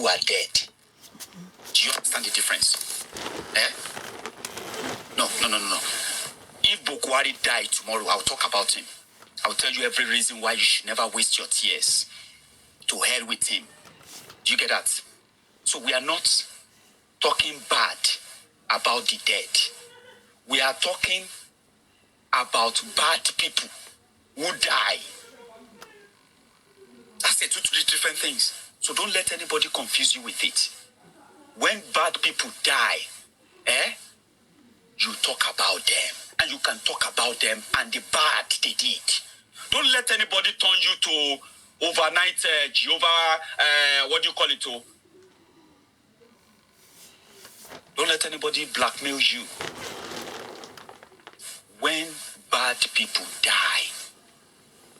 who are dead. Do you understand the difference? Eh? No. If Bokwari died tomorrow, I'll talk about him. I'll tell you every reason why you should never waste your tears. To hell with him. Do you get that? So we are not talking bad about the dead. We are talking about bad people who die. That's two different things. So don't let anybody confuse you with it. When bad people die, you talk about them. And you can talk about them and the bad they did. Don't let anybody turn you to overnight Jehovah, what do you call it? Don't let anybody blackmail you. When bad people die,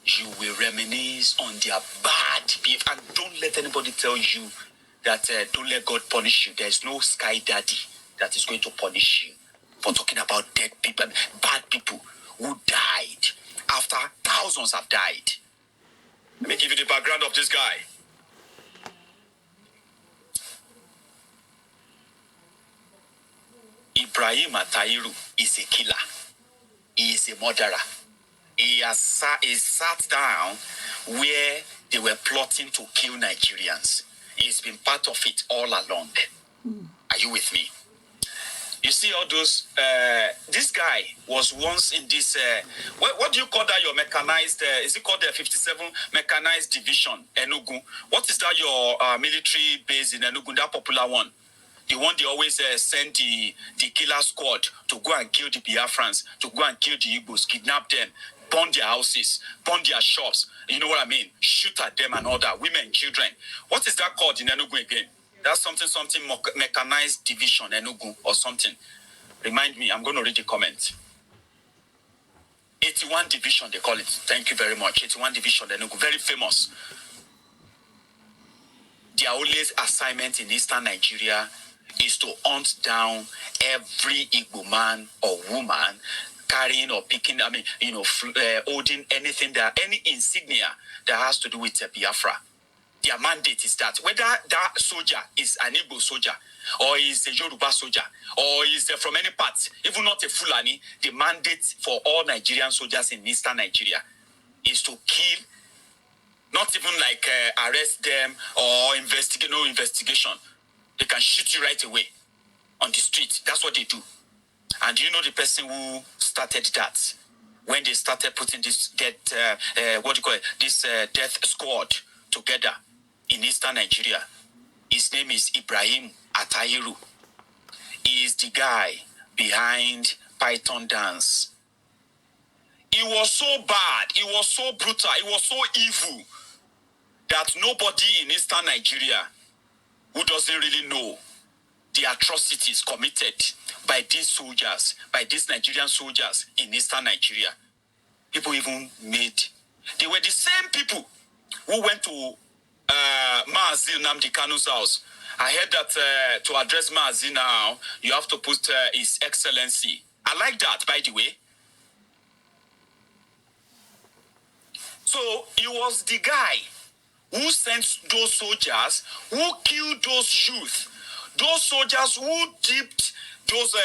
you will reminisce on their bad behavior. And don't let anybody tell you that don't let God punish you. There's no sky daddy that is going to punish you for talking about dead people, bad people who died after thousands have died. Let me give you the background of this guy. Ibrahim Atairu is a killer. He is a murderer. He sat down where they were plotting to kill Nigerians. He's been part of it all along. Are you with me? You see all those, this guy was once in this, what do you call that, your mechanized, is it called the 57 Mechanized Division, Enugu? What is that, your military base in Enugu, that popular one? The one they always send the killer squad to go and kill the Biafrans, to go and kill the Igbos, kidnap them, burn their houses, burn their shops, you know what I mean? Shoot at them and all that, women, children. What is that called in Enugu again? That's something mechanized division, Enugu, or something. Remind me, I'm going to read the comment. 81 division, they call it. Thank you very much. 81 division, Enugu, very famous. Their always assignment in Eastern Nigeria is to hunt down every Igbo man or woman carrying or picking, holding anything any insignia that has to do with Biafra. Their mandate is that whether that soldier is an Igbo soldier or is a Yoruba soldier or is from any part, even not a Fulani, the mandate for all Nigerian soldiers in Eastern Nigeria is to kill, not even like arrest them or investigate, no investigation. They can shoot you right away on the street. That's what they do. And you know the person who started that? When they started putting this death squad together in Eastern Nigeria, his name is Ibrahim Atairu. He is the guy behind Python Dance. It was so bad, it was so brutal, it was so evil that nobody in Eastern Nigeria who doesn't really know the atrocities committed by these soldiers, by these Nigerian soldiers in Eastern Nigeria. People even they were the same people who went to Mazi Nnamdi Kanu's house. I heard that to address Mazi now, you have to put His Excellency. I like that, by the way. So he was the guy who sent those soldiers, who killed those youth, those soldiers who dipped those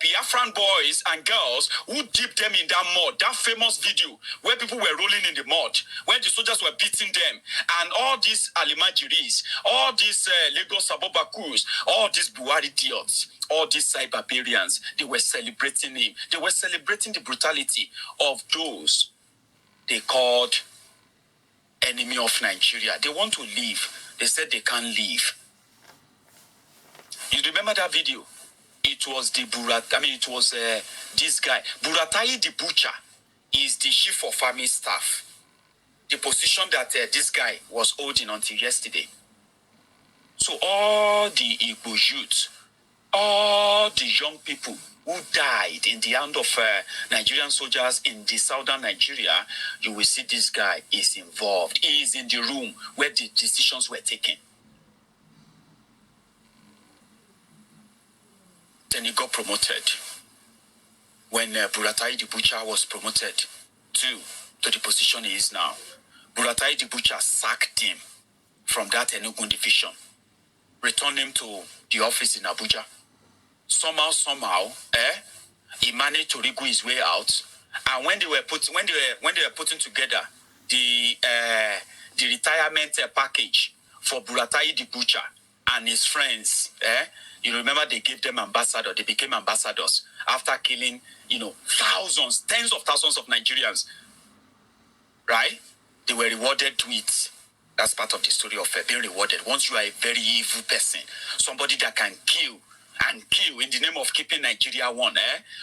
Biafran boys and girls, who dipped them in that mud, that famous video where people were rolling in the mud, where the soldiers were beating them, and all these Alimajiris, all these Lagos Abobakus, all these Buhari idiots, all these cyberbarians, they were celebrating him. They were celebrating the brutality of those they called enemy of Nigeria. They want to leave. They said they can't leave. You remember that video? It was this guy. Buratai the butcher is the chief of army staff. The position that this guy was holding until yesterday. So all the Igbo youth, all the young people who died in the hand of Nigerian soldiers in the southern Nigeria, you will see this guy is involved. He is in the room where the decisions were taken. Then he got promoted. When Buratai the butcher was promoted to the position he is now, Buratai the butcher sacked him from that Enugu division. return him to the office in Abuja. Somehow, he managed to wriggle his way out. And when they were putting together the retirement package for Buratai the Butcher and his friends, you remember they gave them ambassador. They became ambassadors after killing, thousands, tens of thousands of Nigerians. Right? They were rewarded with. That's part of the story of being rewarded. Once you are a very evil person, somebody that can kill in the name of keeping Nigeria one,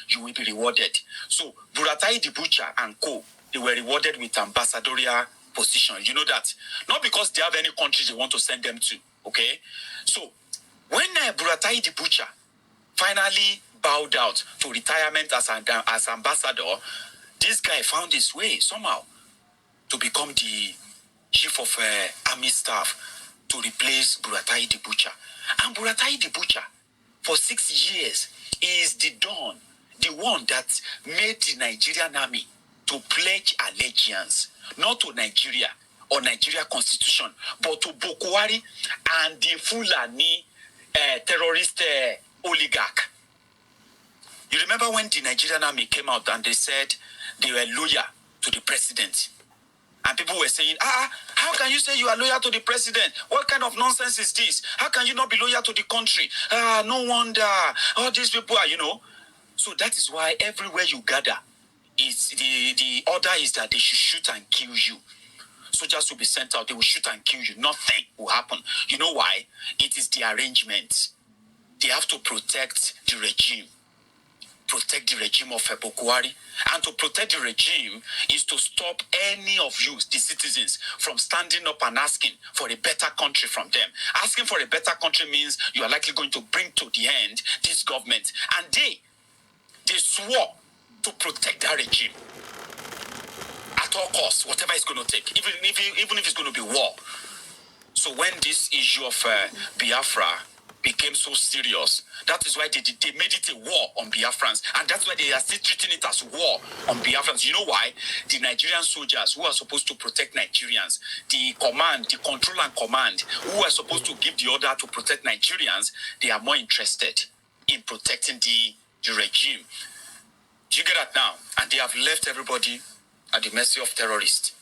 you will be rewarded. So Buratai the Butcher and co, they were rewarded with ambassadorial position. You know that? Not because they have any countries they want to send them to. Okay? So when Buratai the Butcher finally bowed out to retirement as ambassador, this guy found his way somehow to become the chief of army staff to replace Buratai the Butcher. And Buratai the Butcher, for 6 years, is the Don, the one that made the Nigerian army to pledge allegiance, not to Nigeria or Nigeria constitution, but to Boko Haram and the Fulani terrorist oligarch. You remember when the Nigerian army came out and they said they were loyal to the president? And people were saying, how can you say you are loyal to the president? What kind of nonsense is this? How can you not be loyal to the country? No wonder. All these people are, So that is why everywhere you gather, the order is that they should shoot and kill you. Soldiers will be sent out. They will shoot and kill you. Nothing will happen. You know why? It is the arrangement. They have to protect the regime. Protect the regime of Boko Haram. And to protect the regime is to stop any of you, the citizens, from standing up and asking for a better country from them. Asking for a better country means you are likely going to bring to the end this government. And they swore to protect that regime at all costs, whatever it's going to take, even if it's going to be war. So when this issue of Biafra became so serious, that is why they made it a war on Biafrans, and that's why they are still treating it as war on Biafrans. You know why? The Nigerian soldiers who are supposed to protect Nigerians, the control and command, who are supposed to give the order to protect Nigerians, they are more interested in protecting the regime. Do you get that now? And they have left everybody at the mercy of terrorists.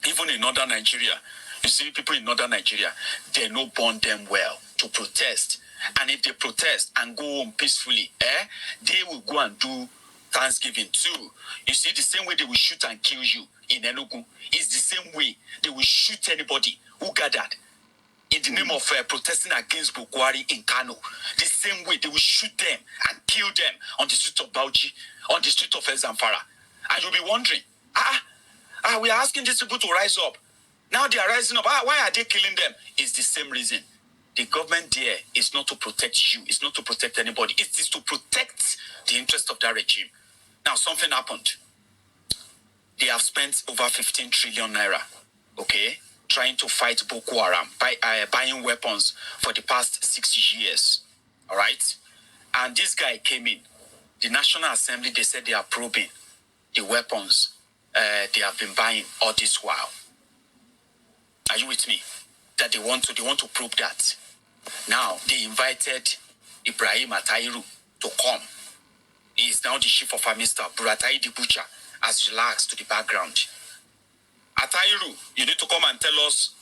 Even in northern Nigeria, you see people in northern Nigeria, they no bond them well to protest. And if they protest and go home peacefully, they will go and do Thanksgiving too. You see, the same way they will shoot and kill you in Enugu is the same way they will shoot anybody who gathered in the name of protesting against Boko Haram in Kano. The same way they will shoot them and kill them on the street of Bauchi, on the street of Zamfara. And you'll be wondering, we are asking these people to rise up. Now they are rising up. Why are they killing them? It's the same reason. The government there is not to protect you. It's not to protect anybody. It is to protect the interest of that regime. Now, something happened. They have spent over 15 trillion naira, okay, trying to fight Boko Haram, buying weapons for the past 6 years, all right? And this guy came in. The National Assembly, they said they are probing the weapons they have been buying all this while. Are you with me? That they want to probe that. Now, they invited Ibrahim Atairu to come. He is now the chief of army staff. Buratai the Butcher has relaxed to the background. Atairu, you need to come and tell us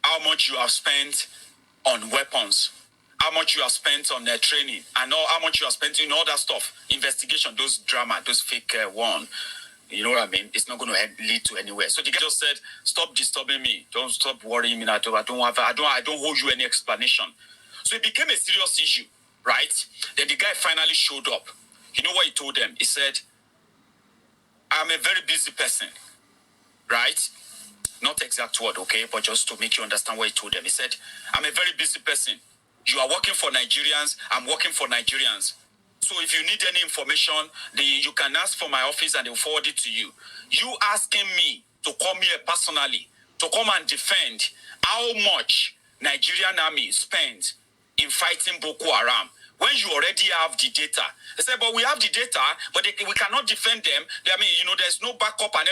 how much you have spent on weapons, how much you have spent on training, and how much you have spent in all that stuff, investigation, those drama, those fake one. You know what I mean? It's not going to lead to anywhere. So the guy just said, "Stop disturbing me. Don't stop worrying me. I don't hold you any explanation." So it became a serious issue, right? Then the guy finally showed up. You know what he told them? He said, "I'm a very busy person," right? Not exact word, okay, but just to make you understand what he told them. He said, "I'm a very busy person. You are working for Nigerians. I'm working for Nigerians. So if you need any information, you can ask for my office and they'll forward it to you. You asking me to come here personally, to come and defend how much Nigerian army spends in fighting Boko Haram, when you already have the data." They said, "But we have the data, but we cannot defend them. I mean, there's no backup and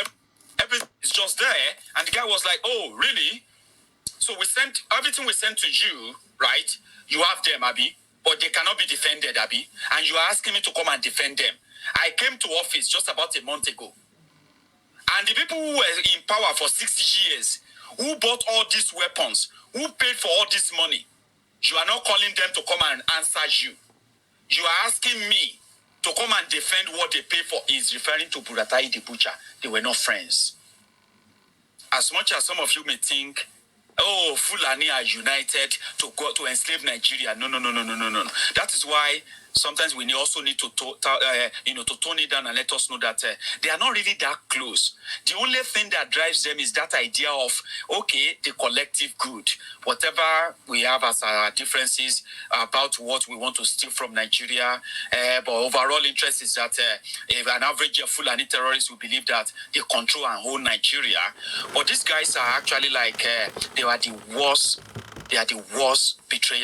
everything is just there." And the guy was like, "Oh, really?" So we sent everything we sent to you, right? You have them, Abi, but they cannot be defended, Abi. And you are asking me to come and defend them. I came to office just about a month ago. And the people who were in power for 60 years, who bought all these weapons, who paid for all this money, you are not calling them to come and answer you. You are asking me to come and defend what they pay for. Is referring to Buratai the butcher. They were not friends. As much as some of you may think, oh, Fulani are united to go to enslave Nigeria. No. That is why sometimes we also need to tone it down and let us know that they are not really that close. The only thing that drives them is that idea of, okay, the collective good. Whatever we have as our differences about what we want to steal from Nigeria, but overall interest is that if an average Fulani terrorist will believe that they control and hold Nigeria. But these guys are actually like, they are the worst betrayers